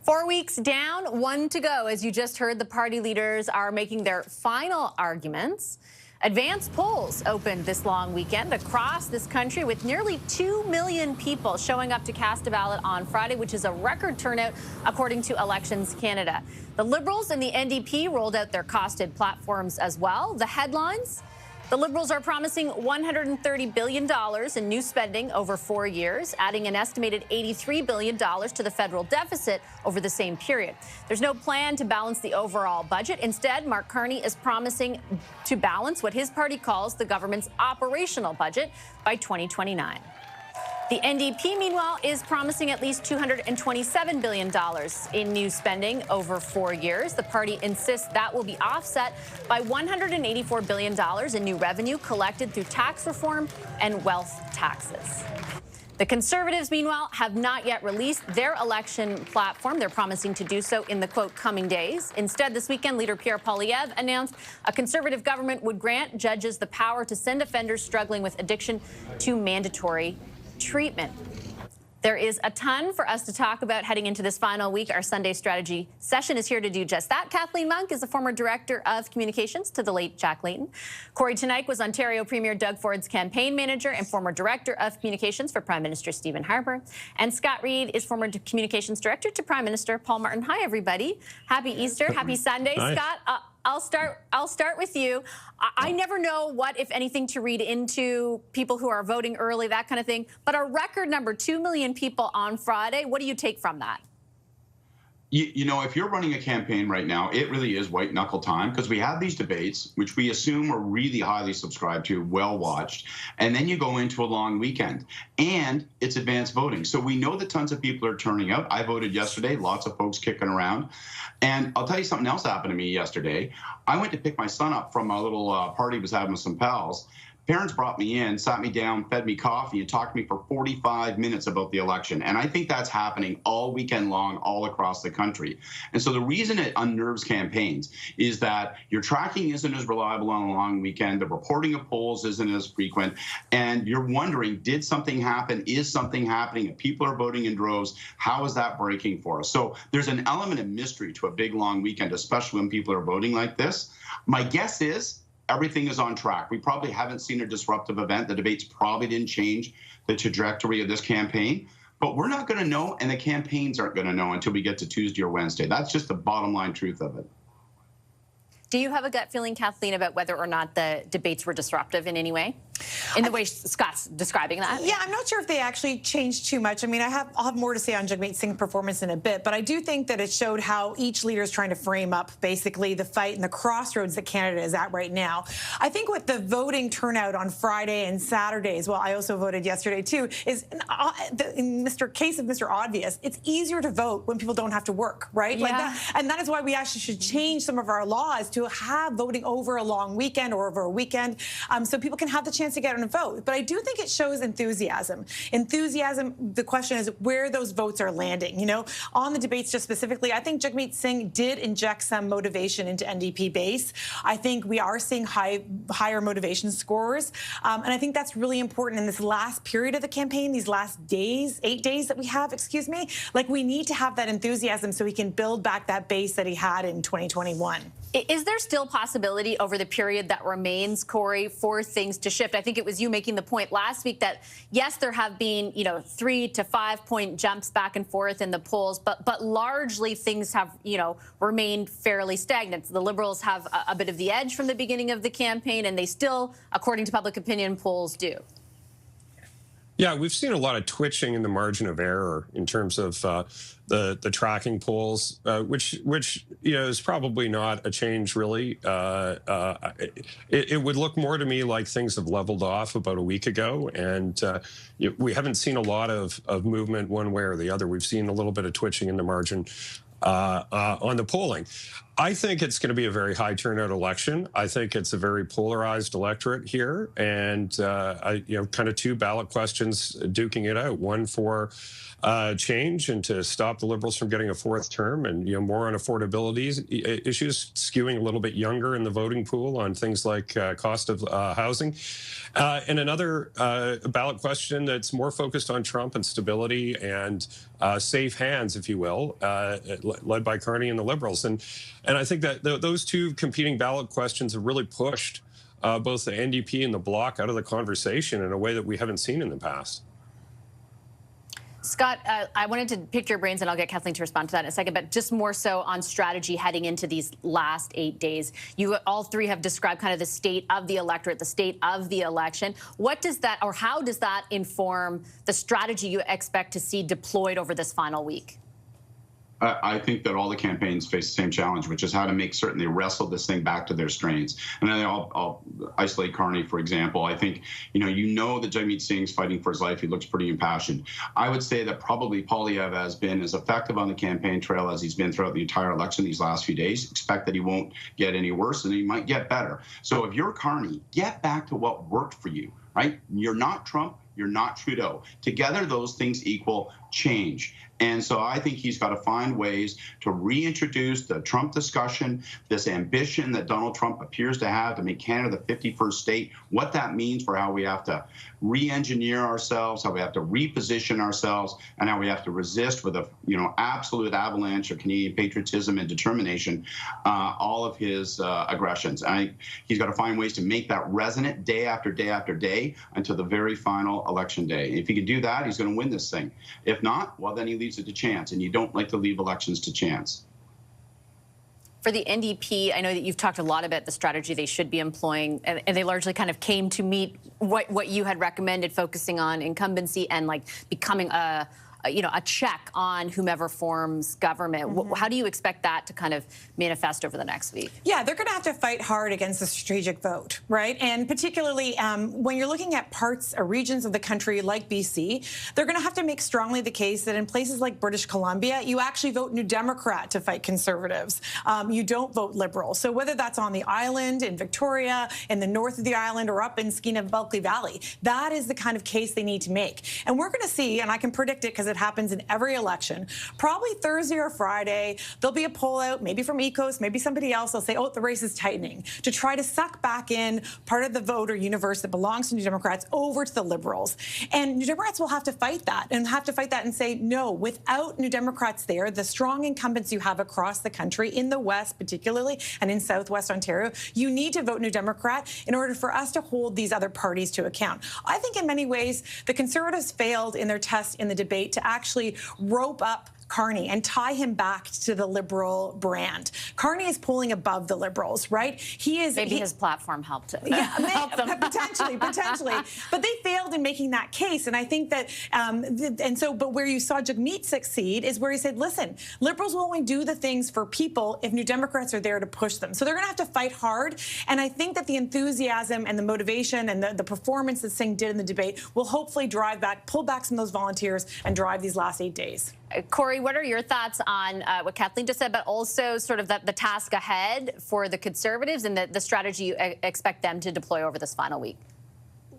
4 weeks down, one to go. As you just heard, the party leaders are making their final arguments. Advanced polls opened this long weekend across this country with nearly 2 million people showing up to cast a ballot on Friday, which is a record turnout according to Elections Canada. The Liberals and the NDP rolled out their costed platforms as well. The headlines: the Liberals are promising $130 billion in new spending over 4 years, adding an estimated $83 billion to the federal deficit over the same period. There's no plan to balance the overall budget. Instead, Mark Carney is promising to balance what his party calls the government's operational budget by 2029. The NDP, meanwhile, is promising at least $227 billion in new spending over 4 years. The party insists that will be offset by $184 billion in new revenue collected through tax reform and wealth taxes. The Conservatives, meanwhile, have not yet released their election platform. They're promising to do so in the, quote, coming days. Instead, this weekend, leader Pierre Poilievre announced a Conservative government would grant judges the power to send offenders struggling with addiction to mandatory treatment. There is a ton for us to talk about heading into this final week. Our Sunday strategy session is here to do just that. Kathleen Monk is the former Director of Communications to the late Jack Layton. Corey Teneycke was Ontario Premier Doug Ford's campaign manager and former Director of Communications for Prime Minister Stephen Harper. And Scott Reid is former Communications Director to Prime Minister Paul Martin. Hi, everybody. Happy Easter. Happy Sunday. Hi. Scott, I'll start with you. I never know what, if anything, to read into people who are voting early, that kind of thing. But a record number, 2 million people on Friday. What do you take from that? You know, if you're running a campaign right now, it really is white knuckle time, because we have these debates, which we assume are really highly subscribed to, well watched, and then you go into a long weekend, and it's advanced voting. So we know that tons of people are turning out. I voted yesterday, lots of folks kicking around. And I'll tell you something else happened to me yesterday. I went to pick my son up from a little party he was having with some pals. Parents brought me in, sat me down, fed me coffee, and talked to me for 45 minutes about the election. And I think that's happening all weekend long, all across the country. And so the reason it unnerves campaigns is that your tracking isn't as reliable on a long weekend, the reporting of polls isn't as frequent, and you're wondering, did something happen? Is something happening? If people are voting in droves, how is that breaking for us? So there's an element of mystery to a big, long weekend, especially when people are voting like this. My guess is everything is on track. We probably haven't seen a disruptive event. The debates probably didn't change the trajectory of this campaign, but we're not going to know, and the campaigns aren't going to know until we get to Tuesday or Wednesday. That's just the bottom line truth of it. Do you have a gut feeling, Kathleen, about whether or not the debates were disruptive in any way? In the way Scott's describing that? Yeah, I'm not sure if they actually changed too much. I mean, I'll have more to say on Jagmeet Singh's performance in a bit, but I do think that it showed how each leader is trying to frame up basically the fight and the crossroads that Canada is at right now. I think with the voting turnout on Friday and Saturday as well, I also voted yesterday too, is in case of Mr. Obvious, it's easier to vote when people don't have to work, right? Yeah. Like that, and that is why we actually should change some of our laws to have voting over a long weekend or over a weekend, so people can have the chance to get on and vote. But I do think it shows enthusiasm. The question is where those votes are landing. You know, on the debates just specifically, I think Jagmeet Singh did inject some motivation into NDP base. I think we are seeing higher motivation scores. And I think that's really important in this last period of the campaign, these last days, 8 days that we have, excuse me. Like, we need to have that enthusiasm so he can build back that base that he had in 2021. Is there still possibility over the period that remains, Corey, for things to shift? I think it was you making the point last week that, yes, there have been, 3 to 5 point jumps back and forth in the polls, but largely things have, remained fairly stagnant. The Liberals have a bit of the edge from the beginning of the campaign, and they still, according to public opinion polls, do. Yeah, we've seen a lot of twitching in the margin of error in terms of the tracking polls, which is probably not a change really. It would look more to me like things have leveled off about a week ago, and we haven't seen a lot of movement one way or the other. We've seen a little bit of twitching in the margin on the polling. I think it's going to be a very high turnout election. I think it's a very polarized electorate here, and kind of two ballot questions duking it out. One for change and to stop the Liberals from getting a fourth term, and more on affordability issues, skewing a little bit younger in the voting pool on things like cost of housing, and another ballot question that's more focused on Trump and stability and safe hands, if you will, led by Carney and the Liberals. And I think that those two competing ballot questions have really pushed both the NDP and the Bloc out of the conversation in a way that we haven't seen in the past. Scott, I wanted to pick your brains, and I'll get Kathleen to respond to that in a second, but just more so on strategy heading into these last 8 days. You all three have described kind of the state of the electorate, the state of the election. What does that, or how does that inform the strategy you expect to see deployed over this final week? I think that all the campaigns face the same challenge, which is how to make certain they wrestle this thing back to their strengths. And then I'll isolate Carney, for example. I think, that Jagmeet Singh's fighting for his life. He looks pretty impassioned. I would say that probably Poilievre has been as effective on the campaign trail as he's been throughout the entire election these last few days. Expect that he won't get any worse, and he might get better. So if you're Carney, get back to what worked for you, right? You're not Trump. You're not Trudeau. Together, those things equal change. And so I think he's got to find ways to reintroduce the Trump discussion, this ambition that Donald Trump appears to have to make Canada the 51st state, what that means for how we have to re-engineer ourselves, how we have to reposition ourselves, and how we have to resist with a absolute avalanche of Canadian patriotism and determination all of his aggressions. He's got to find ways to make that resonant day after day after day until the very final election day. If he can do that, he's going to win this thing. If not, well, then he leaves it to chance, and you don't like to leave elections to chance. For the NDP, I know that you've talked a lot about the strategy they should be employing, and they largely kind of came to meet what you had recommended, focusing on incumbency and like becoming a check on whomever forms government. Mm-hmm. How do you expect that to kind of manifest over the next week? Yeah, they're going to have to fight hard against the strategic vote, right? And particularly when you're looking at parts or regions of the country like BC, they're going to have to make strongly the case that in places like British Columbia, you actually vote New Democrat to fight Conservatives. You don't vote Liberal. So whether that's on the island, in Victoria, in the north of the island, or up in Skeena-Bulkley Valley, that is the kind of case they need to make. And we're going to see, and I can predict it because it happens in every election, probably Thursday or Friday, there'll be a poll out, maybe from ECOS, maybe somebody else. They'll say, oh, the race is tightening, to try to suck back in part of the voter universe that belongs to New Democrats over to the Liberals. And New Democrats will have to fight that and say, no, without New Democrats there, the strong incumbents you have across the country, in the West particularly, and in Southwest Ontario, you need to vote New Democrat in order for us to hold these other parties to account. I think in many ways, the Conservatives failed in their test in the debate to actually rope up Carney and tie him back to the Liberal brand. Carney is polling above the Liberals, right? Maybe his platform helped it. Yeah, potentially. But they failed in making that case, and I think that, but where you saw Jagmeet succeed is where he said, listen, Liberals will only do the things for people if New Democrats are there to push them. So they're going to have to fight hard, and I think that the enthusiasm and the motivation and the performance that Singh did in the debate will hopefully pull back some of those volunteers and drive these last 8 days. Corey, what are your thoughts on what Kathleen just said, but also sort of the task ahead for the Conservatives and the strategy you expect them to deploy over this final week?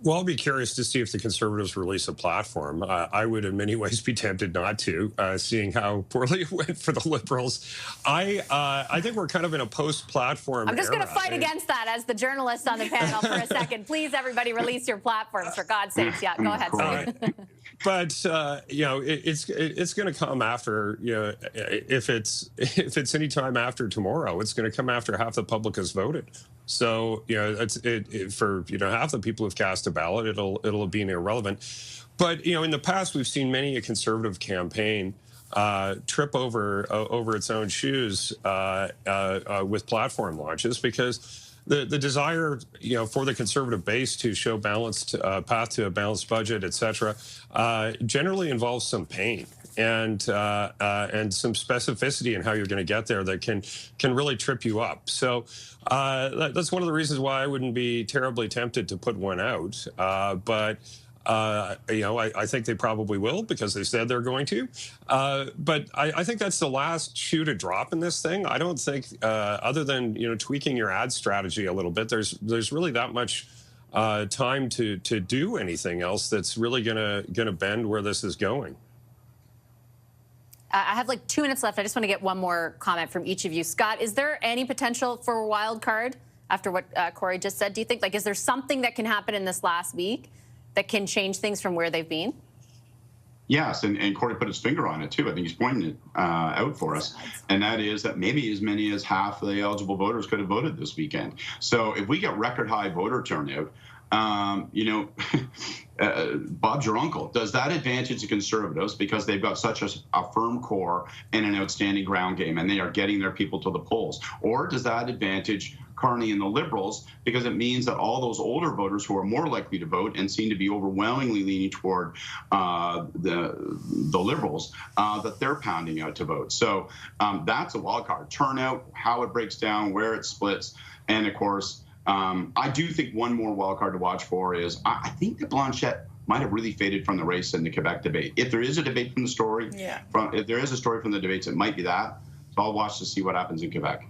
Well, I'll be curious to see if the Conservatives release a platform. I would in many ways be tempted not to, seeing how poorly it went for the Liberals. I think we're kind of in a post-platform I'm just going to fight era. against that as the journalist on the panel for a second. Please, everybody, release your platforms, for God's sakes. Yeah, go ahead, Steve. But it's going to come after, if it's any time after tomorrow, it's going to come after half the public has voted. So for half the people who've cast a ballot, it'll be irrelevant. But in the past, we've seen many a Conservative campaign trip over its own shoes with platform launches, because the desire, for the Conservative base to show balanced path to a balanced budget, et cetera, generally involves some pain and some specificity in how you're going to get there that can really trip you up. So that's one of the reasons why I wouldn't be terribly tempted to put one out. But I think they probably will because they said they're going to. But I think that's the last shoe to drop in this thing. I don't think, other than tweaking your ad strategy a little bit, there's really that much time to do anything else that's really gonna bend where this is going. I have like 2 minutes left. I just want to get one more comment from each of you. Scott, is there any potential for a wild card after what Corey just said? Do you think, is there something that can happen in this last week that can change things from where they've been? Yes, and Corey put his finger on it too. I think he's pointing it out for us, and that is that maybe as many as half of the eligible voters could have voted this weekend. So if we get record high voter turnout, Bob's your uncle. Does that advantage the Conservatives because they've got such a firm core and an outstanding ground game, and they are getting their people to the polls? Or does that advantage Carney and the Liberals because it means that all those older voters who are more likely to vote and seem to be overwhelmingly leaning toward the Liberals, that they're pounding out to vote? So that's a wild card. Turnout, how it breaks down, where it splits, and of course, I do think one more wild card to watch for is I think that Blanchette might have really faded from the race in the Quebec debate. If there is a debate from the story, if there is a story from the debates, it might be that. So I'll watch to see what happens in Quebec.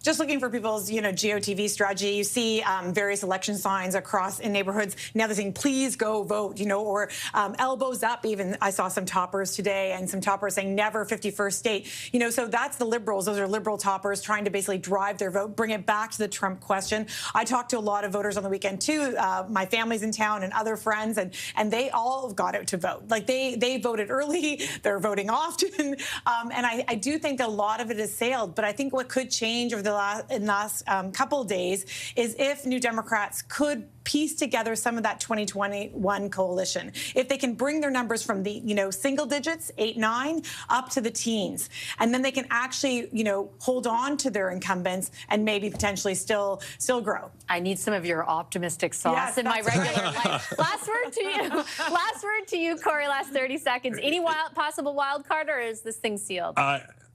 Just looking for people's, GOTV strategy. You see various election signs across in neighborhoods. Now they're saying, please go vote, or elbows up. Even I saw some toppers today and some toppers saying never 51st state. So that's the Liberals. Those are Liberal toppers trying to basically drive their vote, bring it back to the Trump question. I talked to a lot of voters on the weekend, too. My family's in town and other friends, and they all got out to vote. Like they voted early. They're voting often. And I do think a lot of it has sailed. But I think what could change over the last couple of days is if New Democrats could piece together some of that 2021 coalition. If they can bring their numbers from the, single digits, 8, 9, up to the teens, and then they can actually, hold on to their incumbents and maybe potentially still grow. I need some of your optimistic sauce in my regular life. Last word to you. Last word to you, Corey, last 30 seconds. Any possible wild card, or is this thing sealed?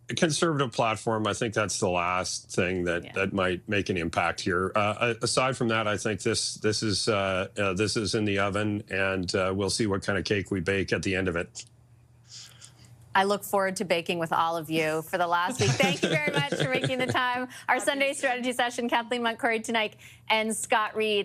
Conservative platform, I think that's the last thing that might make an impact here. Aside from that, I think this is in the oven, and we'll see what kind of cake we bake at the end of it. I look forward to baking with all of you for the last week. Thank you very much for making the time. Our Sunday strategy session, Kathleen Montgomery tonight and Scott Reed.